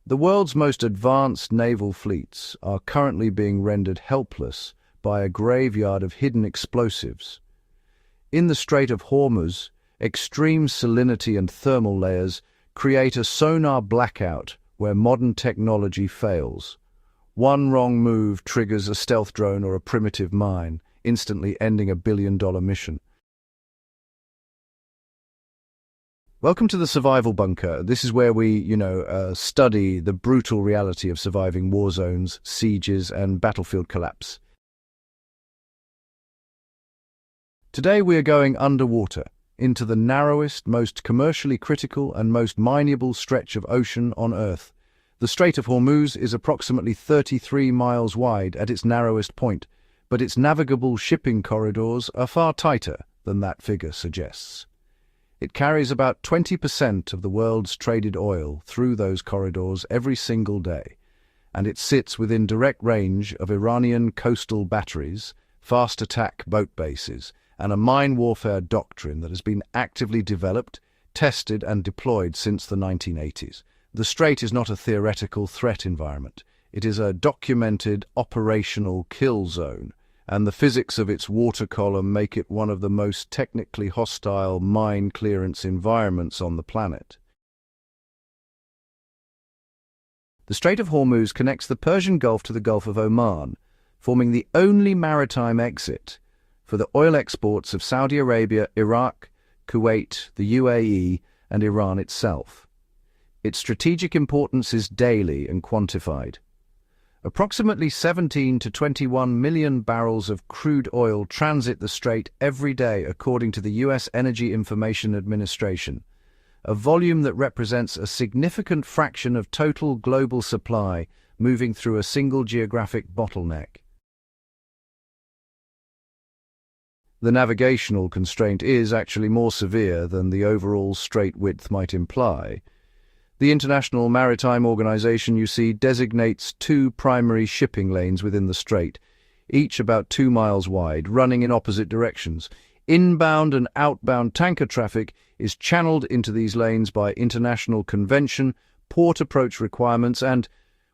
The world's most advanced naval fleets are currently being rendered helpless by a graveyard of hidden explosives. In the Strait of Hormuz, extreme salinity and thermal layers create a sonar blackout where modern technology fails. One wrong move triggers a stealth drone or a primitive mine, instantly ending a billion-dollar mission. Welcome to the Survival Bunker. This is where we, study the brutal reality of surviving war zones, sieges, and battlefield collapse. Today we are going underwater, into the narrowest, most commercially critical, and most mineable stretch of ocean on Earth. The Strait of Hormuz is approximately 33 miles wide at its narrowest point, but its navigable shipping corridors are far tighter than that figure suggests. It carries about 20% of the world's traded oil through those corridors every single day, and it sits within direct range of Iranian coastal batteries, fast attack boat bases, and a mine warfare doctrine that has been actively developed, tested, and deployed since the 1980s. The Strait is not a theoretical threat environment. It is a documented operational kill zone, and the physics of its water column make it one of the most technically hostile mine clearance environments on the planet. The Strait of Hormuz connects the Persian Gulf to the Gulf of Oman, forming the only maritime exit for the oil exports of Saudi Arabia, Iraq, Kuwait, the UAE, and Iran itself. Its strategic importance is daily and quantified. Approximately 17 to 21 million barrels of crude oil transit the strait every day, according to the U.S. Energy Information Administration, a volume that represents a significant fraction of total global supply moving through a single geographic bottleneck. The navigational constraint is actually more severe than the overall strait width might imply. The International Maritime Organization, you see, designates two primary shipping lanes within the strait, each about 2 miles wide, running in opposite directions. Inbound and outbound tanker traffic is channeled into these lanes by international convention, port approach requirements, and,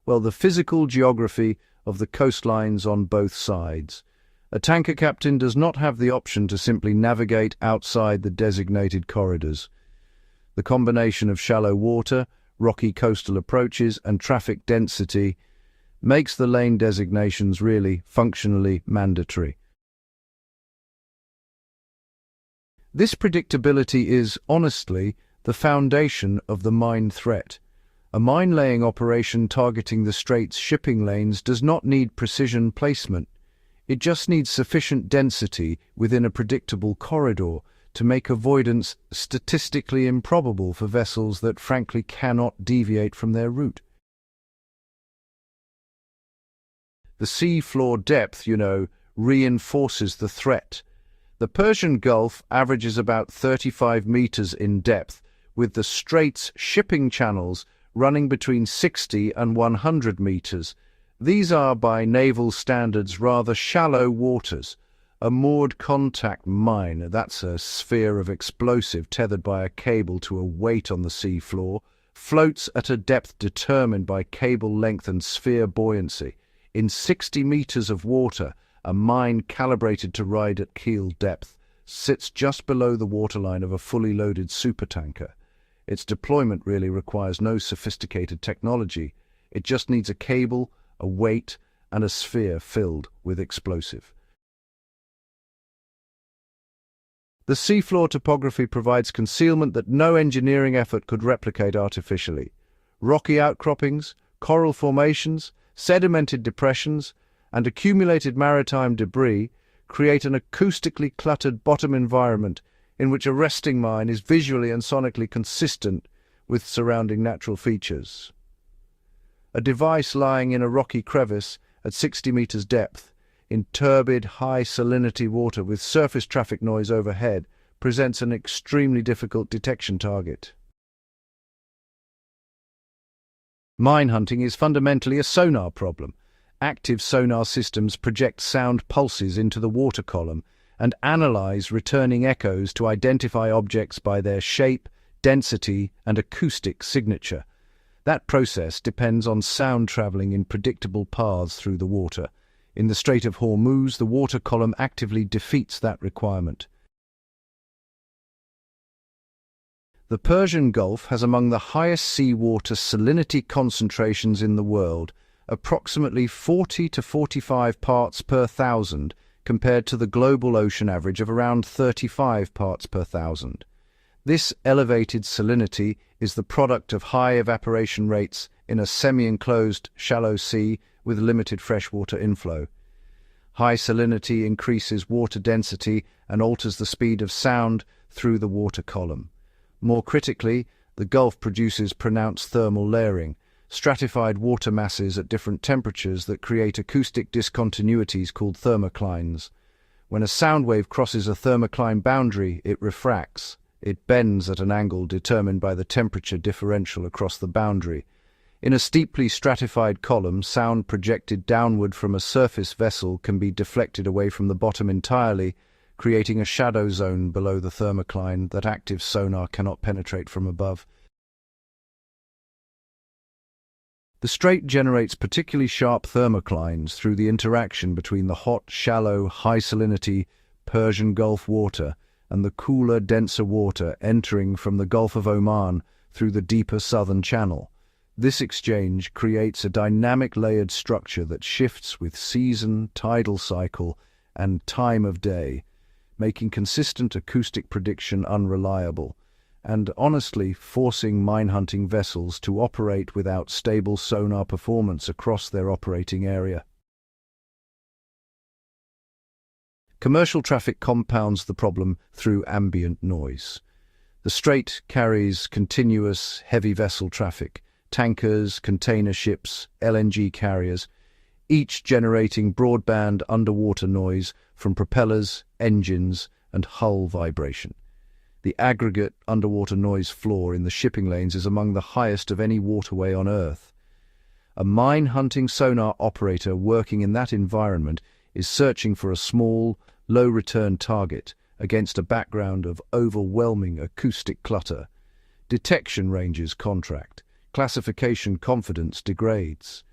the physical geography of the coastlines on both sides. A tanker captain does not have the option to simply navigate outside the designated corridors. The combination of shallow water, rocky coastal approaches, and traffic density makes the lane designations really functionally mandatory. This predictability is, honestly, the foundation of the mine threat. A mine-laying operation targeting the strait's shipping lanes does not need precision placement. It just needs sufficient density within a predictable corridor to make avoidance statistically improbable for vessels that frankly cannot deviate from their route. The sea floor depth, reinforces the threat. The Persian Gulf averages about 35 meters in depth, with the strait's shipping channels running between 60 and 100 meters. These are, by naval standards, rather shallow waters. A moored contact mine, that's a sphere of explosive tethered by a cable to a weight on the sea floor, floats at a depth determined by cable length and sphere buoyancy. In 60 meters of water, a mine calibrated to ride at keel depth sits just below the waterline of a fully loaded supertanker. Its deployment really requires no sophisticated technology. It just needs a cable, a weight, and a sphere filled with explosive. The seafloor topography provides concealment that no engineering effort could replicate artificially. Rocky outcroppings, coral formations, sedimented depressions, and accumulated maritime debris create an acoustically cluttered bottom environment in which a resting mine is visually and sonically consistent with surrounding natural features. A device lying in a rocky crevice at 60 meters depth, in turbid, high salinity water with surface traffic noise overhead, presents an extremely difficult detection target. Mine hunting is fundamentally a sonar problem. Active sonar systems project sound pulses into the water column and analyze returning echoes to identify objects by their shape, density, and acoustic signature. That process depends on sound traveling in predictable paths through the water. In the Strait of Hormuz, the water column actively defeats that requirement. The Persian Gulf has among the highest seawater salinity concentrations in the world, approximately 40 to 45 parts per thousand, compared to the global ocean average of around 35 parts per thousand. This elevated salinity is the product of high evaporation rates in a semi-enclosed, shallow sea with limited freshwater inflow. High salinity increases water density and alters the speed of sound through the water column. More critically, the Gulf produces pronounced thermal layering, stratified water masses at different temperatures that create acoustic discontinuities called thermoclines. When a sound wave crosses a thermocline boundary, it refracts. It bends at an angle determined by the temperature differential across the boundary. In a steeply stratified column, sound projected downward from a surface vessel can be deflected away from the bottom entirely, creating a shadow zone below the thermocline that active sonar cannot penetrate from above. The strait generates particularly sharp thermoclines through the interaction between the hot, shallow, high-salinity Persian Gulf water and the cooler, denser water entering from the Gulf of Oman through the deeper southern channel. This exchange creates a dynamic layered structure that shifts with season, tidal cycle, and time of day, making consistent acoustic prediction unreliable, and honestly forcing mine-hunting vessels to operate without stable sonar performance across their operating area. Commercial traffic compounds the problem through ambient noise. The strait carries continuous, heavy vessel traffic, tankers, container ships, LNG carriers, each generating broadband underwater noise from propellers, engines, and hull vibration. The aggregate underwater noise floor in the shipping lanes is among the highest of any waterway on Earth. A mine-hunting sonar operator working in that environment is searching for a small, low-return target against a background of overwhelming acoustic clutter. Detection ranges contract. Classification confidence degrades.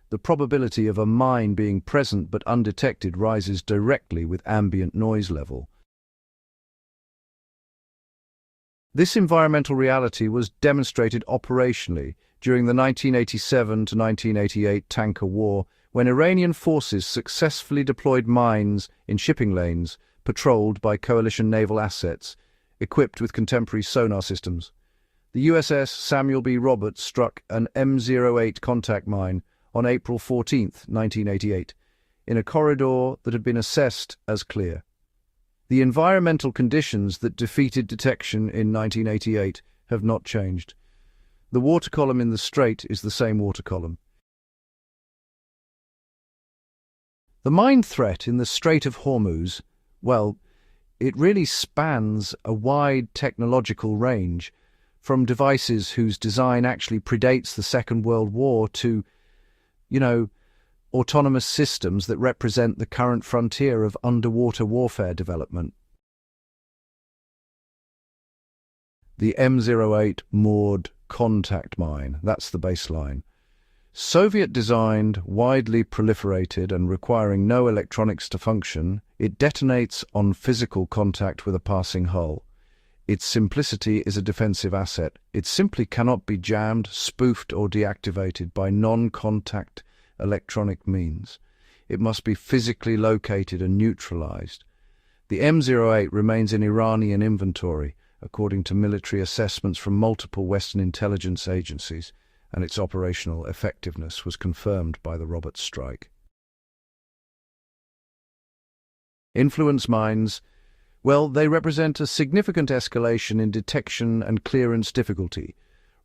The probability of a mine being present but undetected rises directly with ambient noise level. This environmental reality was demonstrated operationally during the 1987 to 1988 tanker war, when Iranian forces successfully deployed mines in shipping lanes patrolled by coalition naval assets equipped with contemporary sonar systems. The USS Samuel B. Roberts struck an M08 contact mine on April 14, 1988, in a corridor that had been assessed as clear. The environmental conditions that defeated detection in 1988 have not changed. The water column in the strait is the same water column. The mine threat in the Strait of Hormuz, well, it really spans a wide technological range, from devices whose design actually predates the Second World War to, autonomous systems that represent the current frontier of underwater warfare development. The M08 moored contact mine, that's the baseline. Soviet-designed, widely proliferated and requiring no electronics to function, it detonates on physical contact with a passing hull. Its simplicity is a defensive asset. It simply cannot be jammed, spoofed, or deactivated by non-contact electronic means. It must be physically located and neutralized. The M08 remains in Iranian inventory, according to military assessments from multiple Western intelligence agencies, and its operational effectiveness was confirmed by the Roberts strike. Influence mines, well, they represent a significant escalation in detection and clearance difficulty.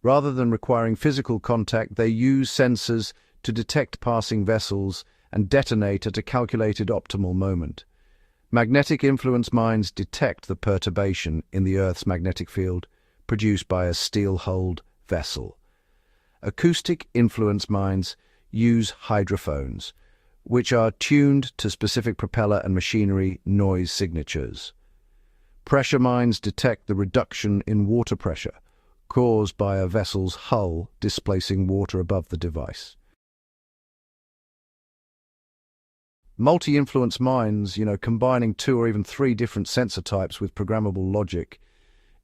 Rather than requiring physical contact, they use sensors to detect passing vessels and detonate at a calculated optimal moment. Magnetic influence mines detect the perturbation in the Earth's magnetic field produced by a steel-hulled vessel. Acoustic influence mines use hydrophones, which are tuned to specific propeller and machinery noise signatures. Pressure mines detect the reduction in water pressure, caused by a vessel's hull displacing water above the device. Multi-influence mines, combining 2 or even 3 different sensor types with programmable logic,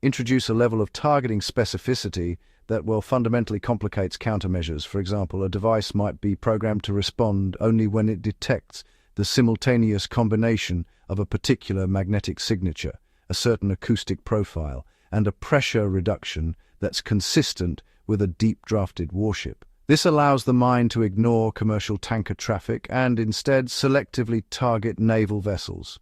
introduce a level of targeting specificity that, fundamentally complicates countermeasures. For example, a device might be programmed to respond only when it detects the simultaneous combination of a particular magnetic signature, a certain acoustic profile, and a pressure reduction that's consistent with a deep-drafted warship. This allows the mine to ignore commercial tanker traffic and instead selectively target naval vessels.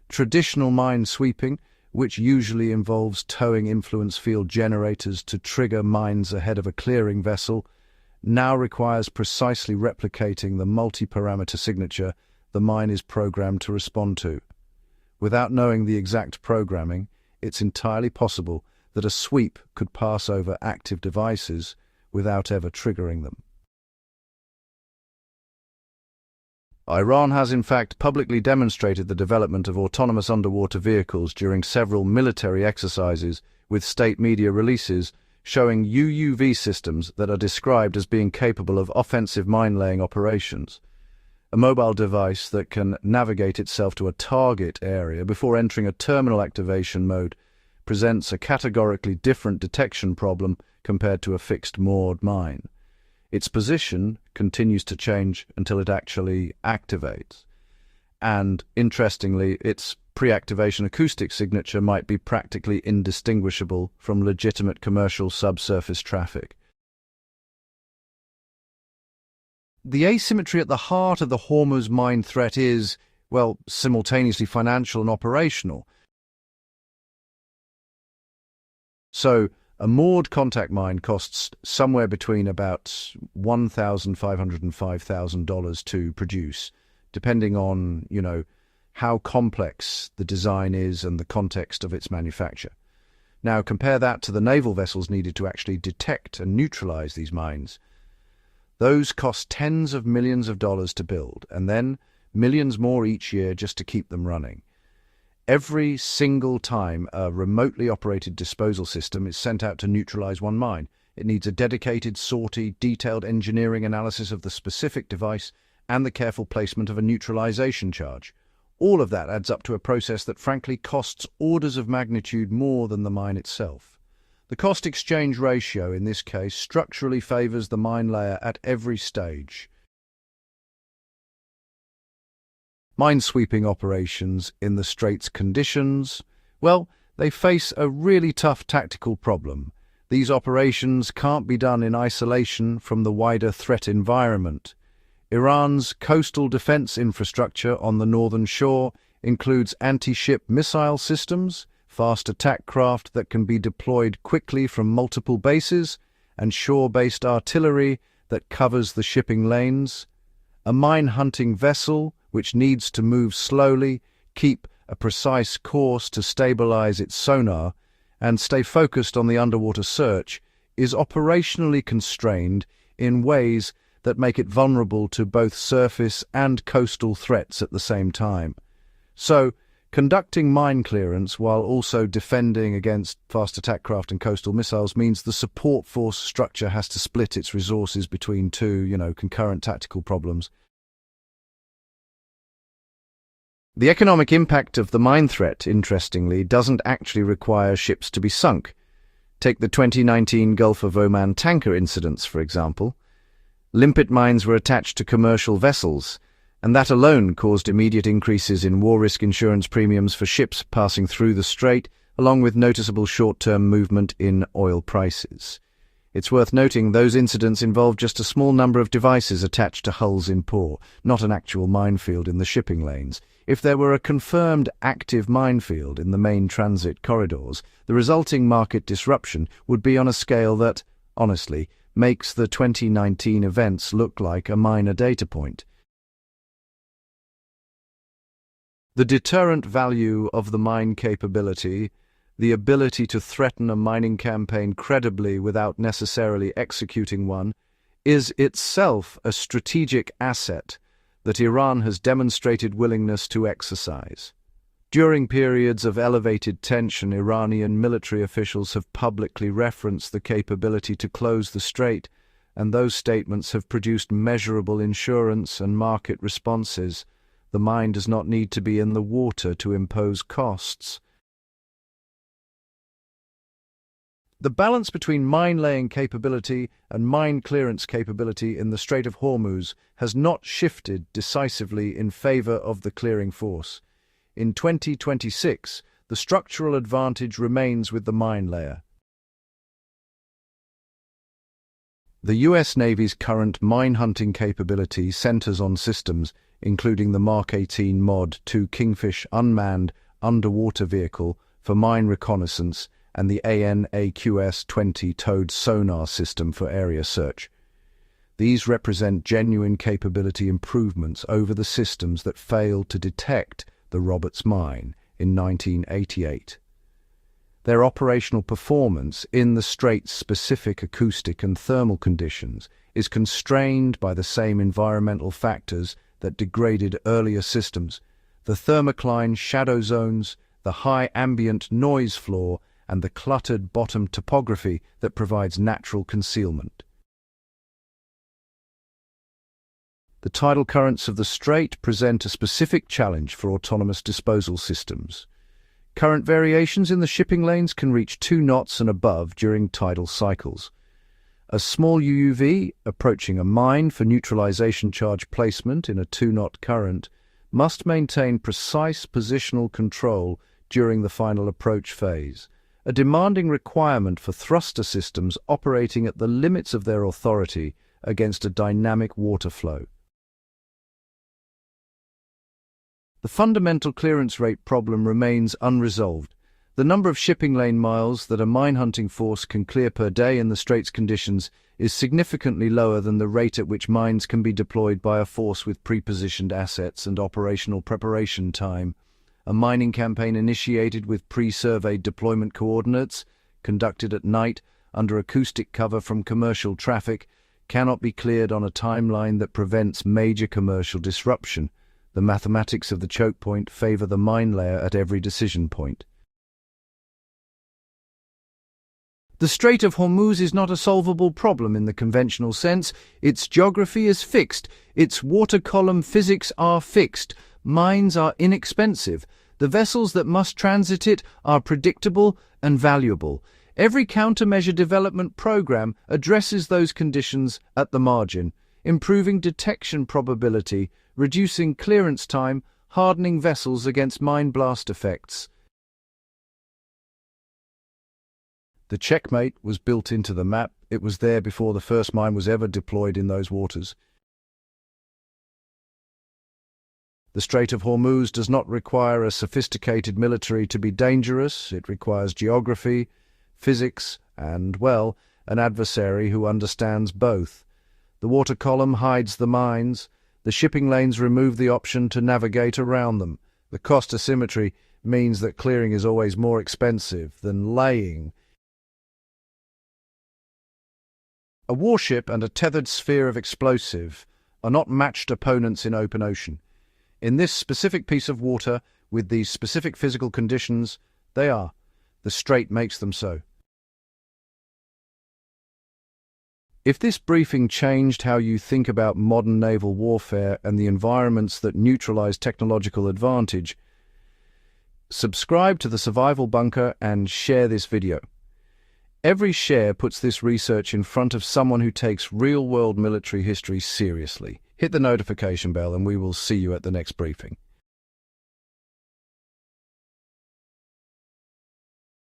Traditional mine sweeping, which usually involves towing influence field generators to trigger mines ahead of a clearing vessel, now requires precisely replicating the multi-parameter signature the mine is programmed to respond to. Without knowing the exact programming, it's entirely possible that a sweep could pass over active devices without ever triggering them. Iran has in fact publicly demonstrated the development of autonomous underwater vehicles during several military exercises, with state media releases showing UUV systems that are described as being capable of offensive mine-laying operations. A mobile device that can navigate itself to a target area before entering a terminal activation mode presents a categorically different detection problem compared to a fixed moored mine. Its position continues to change until it actually activates. And, interestingly, its pre-activation acoustic signature might be practically indistinguishable from legitimate commercial subsurface traffic. The asymmetry at the heart of the Hormuz mine threat is, simultaneously financial and operational. So, a moored contact mine costs somewhere between about $1,500 and $5,000 to produce, depending on, how complex the design is and the context of its manufacture. Now, compare that to the naval vessels needed to actually detect and neutralize these mines. Those cost tens of millions of dollars to build, and then millions more each year just to keep them running. Every single time a remotely operated disposal system is sent out to neutralize one mine, it needs a dedicated, sortie, detailed engineering analysis of the specific device and the careful placement of a neutralization charge. All of that adds up to a process that frankly costs orders of magnitude more than the mine itself. The cost-exchange ratio in this case structurally favors the mine layer at every stage. Mine-sweeping operations in the Strait's conditions, they face a really tough tactical problem. These operations can't be done in isolation from the wider threat environment. Iran's coastal defense infrastructure on the northern shore includes anti-ship missile systems, fast attack craft that can be deployed quickly from multiple bases, and shore-based artillery that covers the shipping lanes. A mine-hunting vessel, which needs to move slowly, keep a precise course to stabilize its sonar, and stay focused on the underwater search, is operationally constrained in ways that make it vulnerable to both surface and coastal threats at the same time. So, conducting mine clearance while also defending against fast attack craft and coastal missiles means the support force structure has to split its resources between two, concurrent tactical problems. The economic impact of the mine threat, interestingly, doesn't actually require ships to be sunk. Take the 2019 Gulf of Oman tanker incidents, for example. Limpet mines were attached to commercial vessels, and that alone caused immediate increases in war risk insurance premiums for ships passing through the strait, along with noticeable short-term movement in oil prices. It's worth noting those incidents involved just a small number of devices attached to hulls in port, not an actual minefield in the shipping lanes. If there were a confirmed active minefield in the main transit corridors, the resulting market disruption would be on a scale that, honestly, makes the 2019 events look like a minor data point. The deterrent value of the mine capability, the ability to threaten a mining campaign credibly without necessarily executing one, is itself a strategic asset that Iran has demonstrated willingness to exercise. During periods of elevated tension, Iranian military officials have publicly referenced the capability to close the strait, and those statements have produced measurable insurance and market responses. The mine does not need to be in the water to impose costs. The balance between mine-laying capability and mine clearance capability in the Strait of Hormuz has not shifted decisively in favor of the clearing force. In 2026, the structural advantage remains with the mine layer. The U.S. Navy's current mine-hunting capability centers on systems including the Mark 18 Mod 2 Kingfish unmanned underwater vehicle for mine reconnaissance and the AN/AQS-20 towed sonar system for area search. These represent genuine capability improvements over the systems that failed to detect the Roberts Mine in 1988. Their operational performance in the Strait's specific acoustic and thermal conditions is constrained by the same environmental factors that degraded earlier systems: the thermocline shadow zones, the high ambient noise floor, and the cluttered bottom topography that provides natural concealment. The tidal currents of the strait present a specific challenge for autonomous disposal systems. Current variations in the shipping lanes can reach 2 knots and above during tidal cycles. A small UUV approaching a mine for neutralization charge placement in a 2-knot current must maintain precise positional control during the final approach phase, a demanding requirement for thruster systems operating at the limits of their authority against a dynamic water flow. The fundamental clearance rate problem remains unresolved. The number of shipping lane miles that a mine-hunting force can clear per day in the Strait's conditions is significantly lower than the rate at which mines can be deployed by a force with pre-positioned assets and operational preparation time. A mining campaign initiated with pre-surveyed deployment coordinates, conducted at night under acoustic cover from commercial traffic, cannot be cleared on a timeline that prevents major commercial disruption. The mathematics of the chokepoint favor the mine layer at every decision point. The Strait of Hormuz is not a solvable problem in the conventional sense. Its geography is fixed. Its water column physics are fixed. Mines are inexpensive. The vessels that must transit it are predictable and valuable. Every countermeasure development program addresses those conditions at the margin, improving detection probability, reducing clearance time, hardening vessels against mine blast effects. The checkmate was built into the map. It was there before the first mine was ever deployed in those waters. The Strait of Hormuz does not require a sophisticated military to be dangerous. It requires geography, physics, and, well, an adversary who understands both. The water column hides the mines. The shipping lanes remove the option to navigate around them. The cost asymmetry means that clearing is always more expensive than laying. A warship and a tethered sphere of explosive are not matched opponents in open ocean. In this specific piece of water, with these specific physical conditions, they are. The strait makes them so. If this briefing changed how you think about modern naval warfare and the environments that neutralize technological advantage, subscribe to the Survival Bunker and share this video. Every share puts this research in front of someone who takes real-world military history seriously. Hit the notification bell and we will see you at the next briefing.